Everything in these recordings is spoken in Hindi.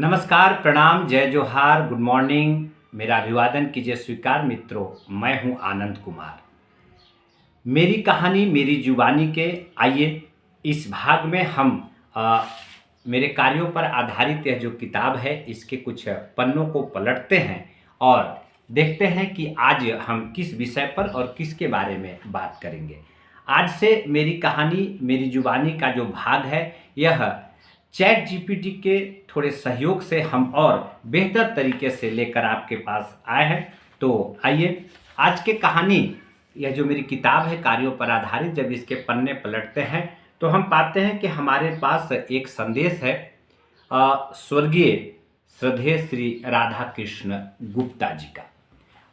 नमस्कार, प्रणाम, जय जोहार, गुड मॉर्निंग। मेरा अभिवादन कीजिए स्वीकार मित्रों। मैं हूं आनंद कुमार। मेरी कहानी मेरी जुबानी के आइए इस भाग में हम अ, मेरे कार्यों पर आधारित यह जो किताब है इसके कुछ पन्नों को पलटते हैं और देखते हैं कि आज हम किस विषय पर और किसके बारे में बात करेंगे। आज से मेरी कहानी मेरी जुबानी का जो भाग है यह चैट जीपीटी के थोड़े सहयोग से हम और बेहतर तरीके से लेकर आपके पास आए हैं। तो आइए आज के कहानी यह जो मेरी किताब है कार्यों पर आधारित, जब इसके पन्ने पलटते हैं तो हम पाते हैं कि हमारे पास एक संदेश है स्वर्गीय श्रद्धेय श्री राधा कृष्ण गुप्ता जी का।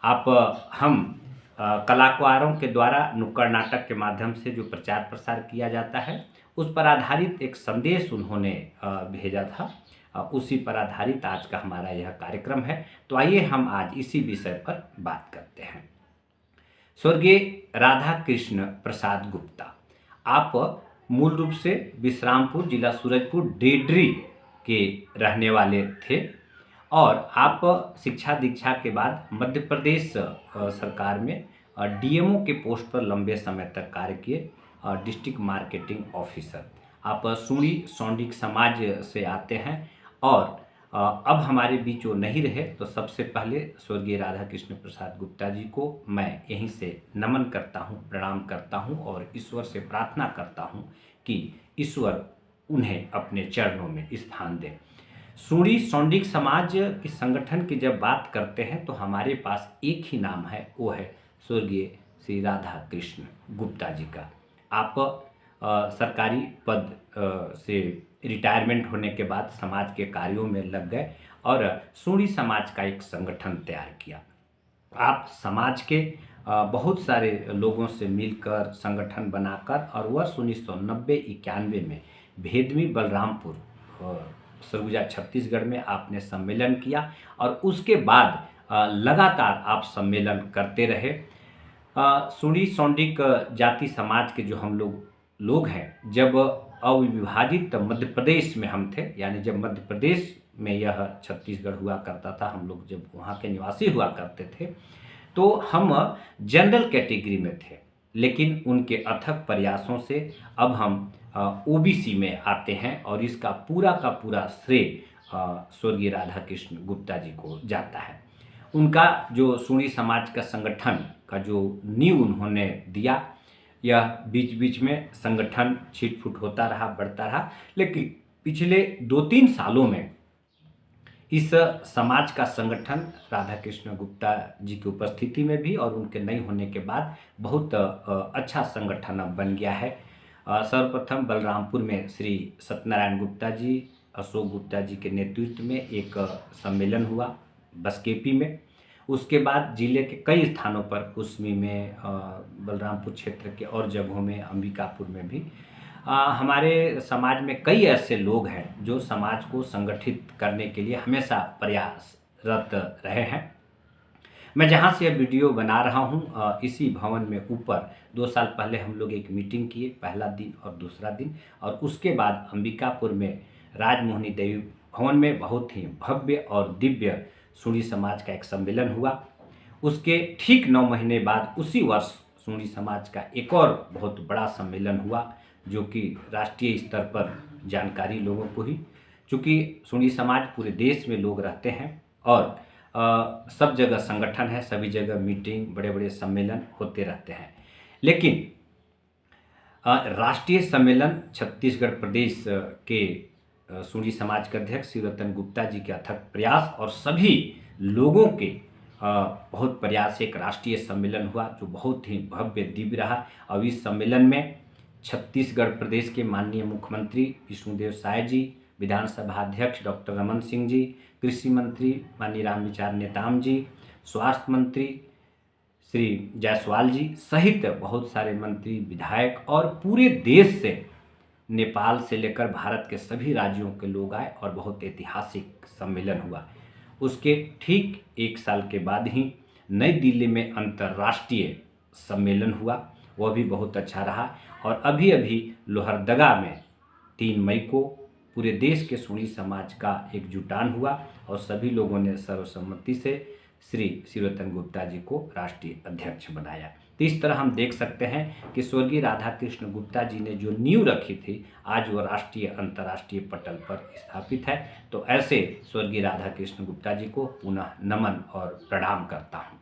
आप हम कलाकारों के द्वारा नुक्कड़ नाटक के माध्यम से जो प्रचार प्रसार किया जाता है उस पर आधारित एक संदेश उन्होंने भेजा था। उसी पर आधारित आज का हमारा यह कार्यक्रम है। तो आइए हम आज इसी विषय पर बात करते हैं। स्वर्गीय राधा कृष्ण प्रसाद गुप्ता, आप मूल रूप से विश्रामपुर जिला सूरजपुर डेडरी के रहने वाले थे और आप शिक्षा दीक्षा के बाद मध्य प्रदेश सरकार में डीएमओ के पोस्ट पर लंबे समय तक कार्य किए, डिस्ट्रिक्ट मार्केटिंग ऑफिसर। आप सूड़ी सौंडिक समाज से आते हैं और अब हमारे बीच वो नहीं रहे, तो सबसे पहले स्वर्गीय राधा कृष्ण प्रसाद गुप्ता जी को मैं यहीं से नमन करता हूँ, प्रणाम करता हूँ और ईश्वर से प्रार्थना करता हूँ कि ईश्वर उन्हें अपने चरणों में स्थान दें। सूड़ी सौंडिक समाज के संगठन की जब बात करते हैं तो हमारे पास एक ही नाम है, वो है स्वर्गीय श्री राधा कृष्ण गुप्ता जी का। आप सरकारी पद से रिटायरमेंट होने के बाद समाज के कार्यों में लग गए और सूड़ी समाज का एक संगठन तैयार किया। आप समाज के बहुत सारे लोगों से मिलकर संगठन बनाकर और वर्ष 1990-91 में भेदमी बलरामपुर सरगुजा छत्तीसगढ़ में आपने सम्मेलन किया और उसके बाद लगातार आप सम्मेलन करते रहे। सूड़ी सौंडिक जाति समाज के जो हम लोग हैं, जब अविभाजित मध्य प्रदेश में हम थे, यानी जब मध्य प्रदेश में यह छत्तीसगढ़ हुआ करता था, हम लोग जब वहाँ के निवासी हुआ करते थे तो हम जनरल कैटेगरी में थे, लेकिन उनके अथक प्रयासों से अब हम ओबीसी में आते हैं और इसका पूरा का पूरा श्रेय स्वर्गीय राधा कृष्ण गुप्ता जी को जाता है। उनका जो सूड़ी समाज का संगठन का जो नींव उन्होंने दिया, यह बीच बीच में संगठन छिटफुट होता रहा, बढ़ता रहा, लेकिन पिछले 2-3 सालों में इस समाज का संगठन राधा कृष्ण गुप्ता जी की उपस्थिति में भी और उनके नहीं होने के बाद बहुत अच्छा संगठन अब बन गया है। सर्वप्रथम बलरामपुर में श्री सत्यनारायण गुप्ता जी, अशोक गुप्ता जी के नेतृत्व में एक सम्मेलन हुआ बसकेपी में। उसके बाद जिले के कई स्थानों पर, कुसमी में, बलरामपुर क्षेत्र के और जगहों में, अंबिकापुर में भी हमारे समाज में कई ऐसे लोग हैं जो समाज को संगठित करने के लिए हमेशा प्रयासरत रहे हैं। मैं जहाँ से यह वीडियो बना रहा हूँ इसी भवन में ऊपर 2 साल पहले हम लोग एक मीटिंग किए, पहला दिन और दूसरा दिन, और उसके बाद अंबिकापुर में राजमोहिनी देवी भवन में बहुत ही भव्य और दिव्य सूड़ी समाज का एक सम्मेलन हुआ। उसके ठीक 9 महीने बाद उसी वर्ष सूड़ी समाज का एक और बहुत बड़ा सम्मेलन हुआ, जो कि राष्ट्रीय स्तर पर जानकारी लोगों को ही, चूँकि सूड़ी समाज पूरे देश में लोग रहते हैं और सब जगह संगठन है, सभी जगह मीटिंग, बड़े बड़े सम्मेलन होते रहते हैं। लेकिन राष्ट्रीय सम्मेलन छत्तीसगढ़ प्रदेश के सूड़ी समाज के अध्यक्ष श्री रतन गुप्ता जी के अथक प्रयास और सभी लोगों के बहुत प्रयास से एक राष्ट्रीय सम्मेलन हुआ जो बहुत ही भव्य दिव्य रहा। और इस सम्मेलन में छत्तीसगढ़ प्रदेश के माननीय मुख्यमंत्री विष्णुदेव साय जी, विधानसभा अध्यक्ष डॉक्टर रमन सिंह जी, कृषि मंत्री माननीय रामविचार नेताम जी, स्वास्थ्य मंत्री श्री जायसवाल जी सहित बहुत सारे मंत्री, विधायक और पूरे देश से, नेपाल से लेकर भारत के सभी राज्यों के लोग आए और बहुत ऐतिहासिक सम्मेलन हुआ। उसके ठीक 1 साल के बाद ही नई दिल्ली में अंतर्राष्ट्रीय सम्मेलन हुआ, वह भी बहुत अच्छा रहा। और अभी अभी लोहरदगा में 3 मई को पूरे देश के सोनी समाज का एक जुटान हुआ और सभी लोगों ने सर्वसम्मति से श्री शिवरतन गुप्ता जी को राष्ट्रीय अध्यक्ष बनाया। तो इस तरह हम देख सकते हैं कि स्वर्गीय राधा कृष्ण गुप्ता जी ने जो नींव रखी थी, आज वो राष्ट्रीय अंतर्राष्ट्रीय पटल पर स्थापित है। तो ऐसे स्वर्गीय राधा कृष्ण गुप्ता जी को पुनः नमन और प्रणाम करता हूँ।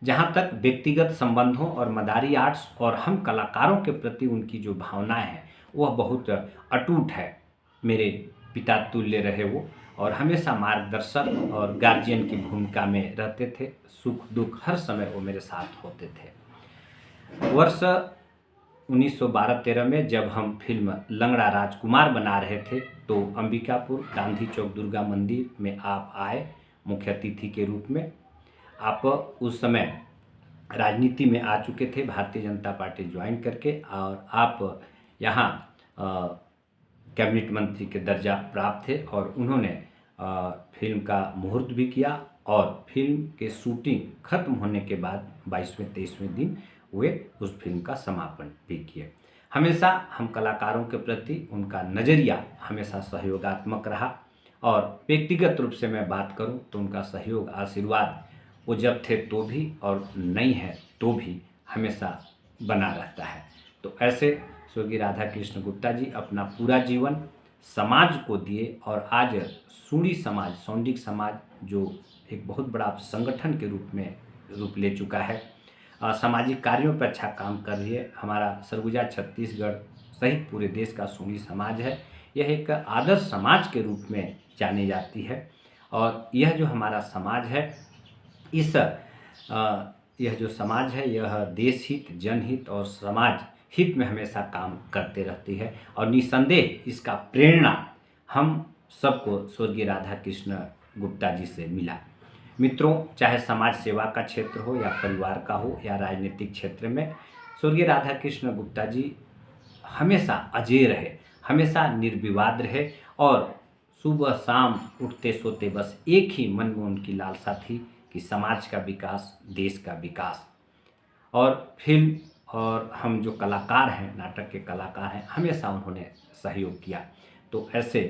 जहाँ तक व्यक्तिगत संबंधों और मदारी आर्ट्स और हम कलाकारों के प्रति उनकी जो भावनाएं हैं वह बहुत अटूट है। मेरे पिता तुल्य रहे वो, और हमेशा मार्गदर्शक और गार्जियन की भूमिका में रहते थे। सुख दुख हर समय वो मेरे साथ होते थे। वर्ष 1912-13 में जब हम फिल्म लंगड़ा राजकुमार बना रहे थे तो अंबिकापुर गांधी चौक दुर्गा मंदिर में आप आए मुख्य अतिथि के रूप में। आप उस समय राजनीति में आ चुके थे, भारतीय जनता पार्टी ज्वाइन करके, और आप यहाँ कैबिनेट मंत्री के दर्जा प्राप्त थे और उन्होंने फिल्म का मुहूर्त भी किया और फिल्म के शूटिंग खत्म होने के बाद 22वें 23वें दिन वे उस फिल्म का समापन भी किए। हमेशा हम कलाकारों के प्रति उनका नज़रिया हमेशा सहयोगात्मक रहा, और व्यक्तिगत रूप से मैं बात करूं तो उनका सहयोग आशीर्वाद वो जब थे तो भी और नहीं है तो भी हमेशा बना रहता है। तो ऐसे स्वर्गीय राधा कृष्ण गुप्ता जी अपना पूरा जीवन समाज को दिए, और आज सूडी समाज, सौंडिक समाज जो एक बहुत बड़ा संगठन के रूप ले चुका है, सामाजिक कार्यों पर अच्छा काम कर रही है। हमारा सरगुजा छत्तीसगढ़ सहित पूरे देश का सूडी समाज है, यह एक आदर्श समाज के रूप में जानी जाती है। और यह जो हमारा समाज है, यह जो समाज है यह देश हित, जनहित और समाज हित में हमेशा काम करते रहती है, और निसंदेह इसका प्रेरणा हम सबको स्वर्गीय राधा कृष्ण गुप्ता जी से मिला। मित्रों, चाहे समाज सेवा का क्षेत्र हो या परिवार का हो या राजनीतिक क्षेत्र में, स्वर्गीय राधा कृष्ण गुप्ता जी हमेशा अजेय रहे, हमेशा निर्विवाद रहे, और सुबह शाम उठते सोते बस एक ही मन में उनकी लालसा थी कि समाज का विकास, देश का विकास। और फिल्म और हम जो कलाकार हैं, नाटक के कलाकार हैं, हमेशा उन्होंने सहयोग किया। तो ऐसे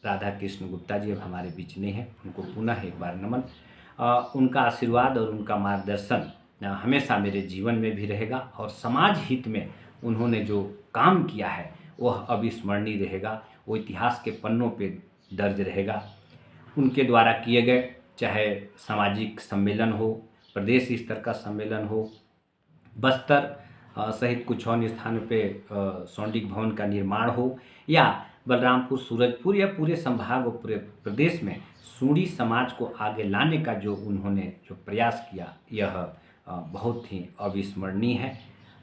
राधा कृष्ण गुप्ता जी अब हमारे बीच नहीं हैं, उनको पुनः एक बार नमन। उनका आशीर्वाद और उनका मार्गदर्शन हमेशा मेरे जीवन में भी रहेगा, और समाज हित में उन्होंने जो काम किया है वह अविस्मरणीय रहेगा, वो इतिहास के पन्नों पे दर्ज रहेगा। उनके द्वारा किए गए चाहे सामाजिक सम्मेलन हो, प्रदेश स्तर का सम्मेलन हो, बस्तर सहित कुछ अन्य स्थानों पे सौंडिक भवन का निर्माण हो, या बलरामपुर, सूरजपुर या पूरे संभाग और पूरे प्रदेश में सूडी समाज को आगे लाने का जो उन्होंने जो प्रयास किया, यह बहुत ही अविस्मरणीय है,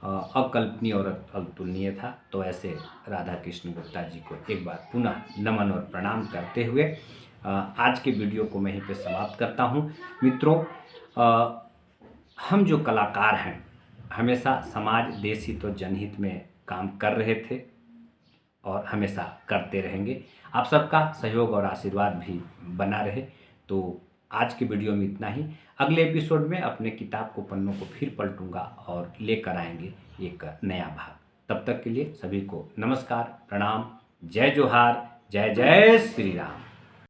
अकल्पनीय और अतुलनीय था। तो ऐसे राधा कृष्ण गुप्ता जी को एक बार पुनः नमन और प्रणाम करते हुए आज के वीडियो को मैं यहीं पे समाप्त करता हूँ। मित्रों, हम जो कलाकार हैं हमेशा समाज, देश हित और जनहित में काम कर रहे थे और हमेशा करते रहेंगे। आप सबका सहयोग और आशीर्वाद भी बना रहे। तो आज की वीडियो में इतना ही। अगले एपिसोड में अपने किताब को, पन्नों को फिर पलटूंगा और लेकर आएंगे एक नया भाग। तब तक के लिए सभी को नमस्कार, प्रणाम, जय जोहार, जय जय श्री राम।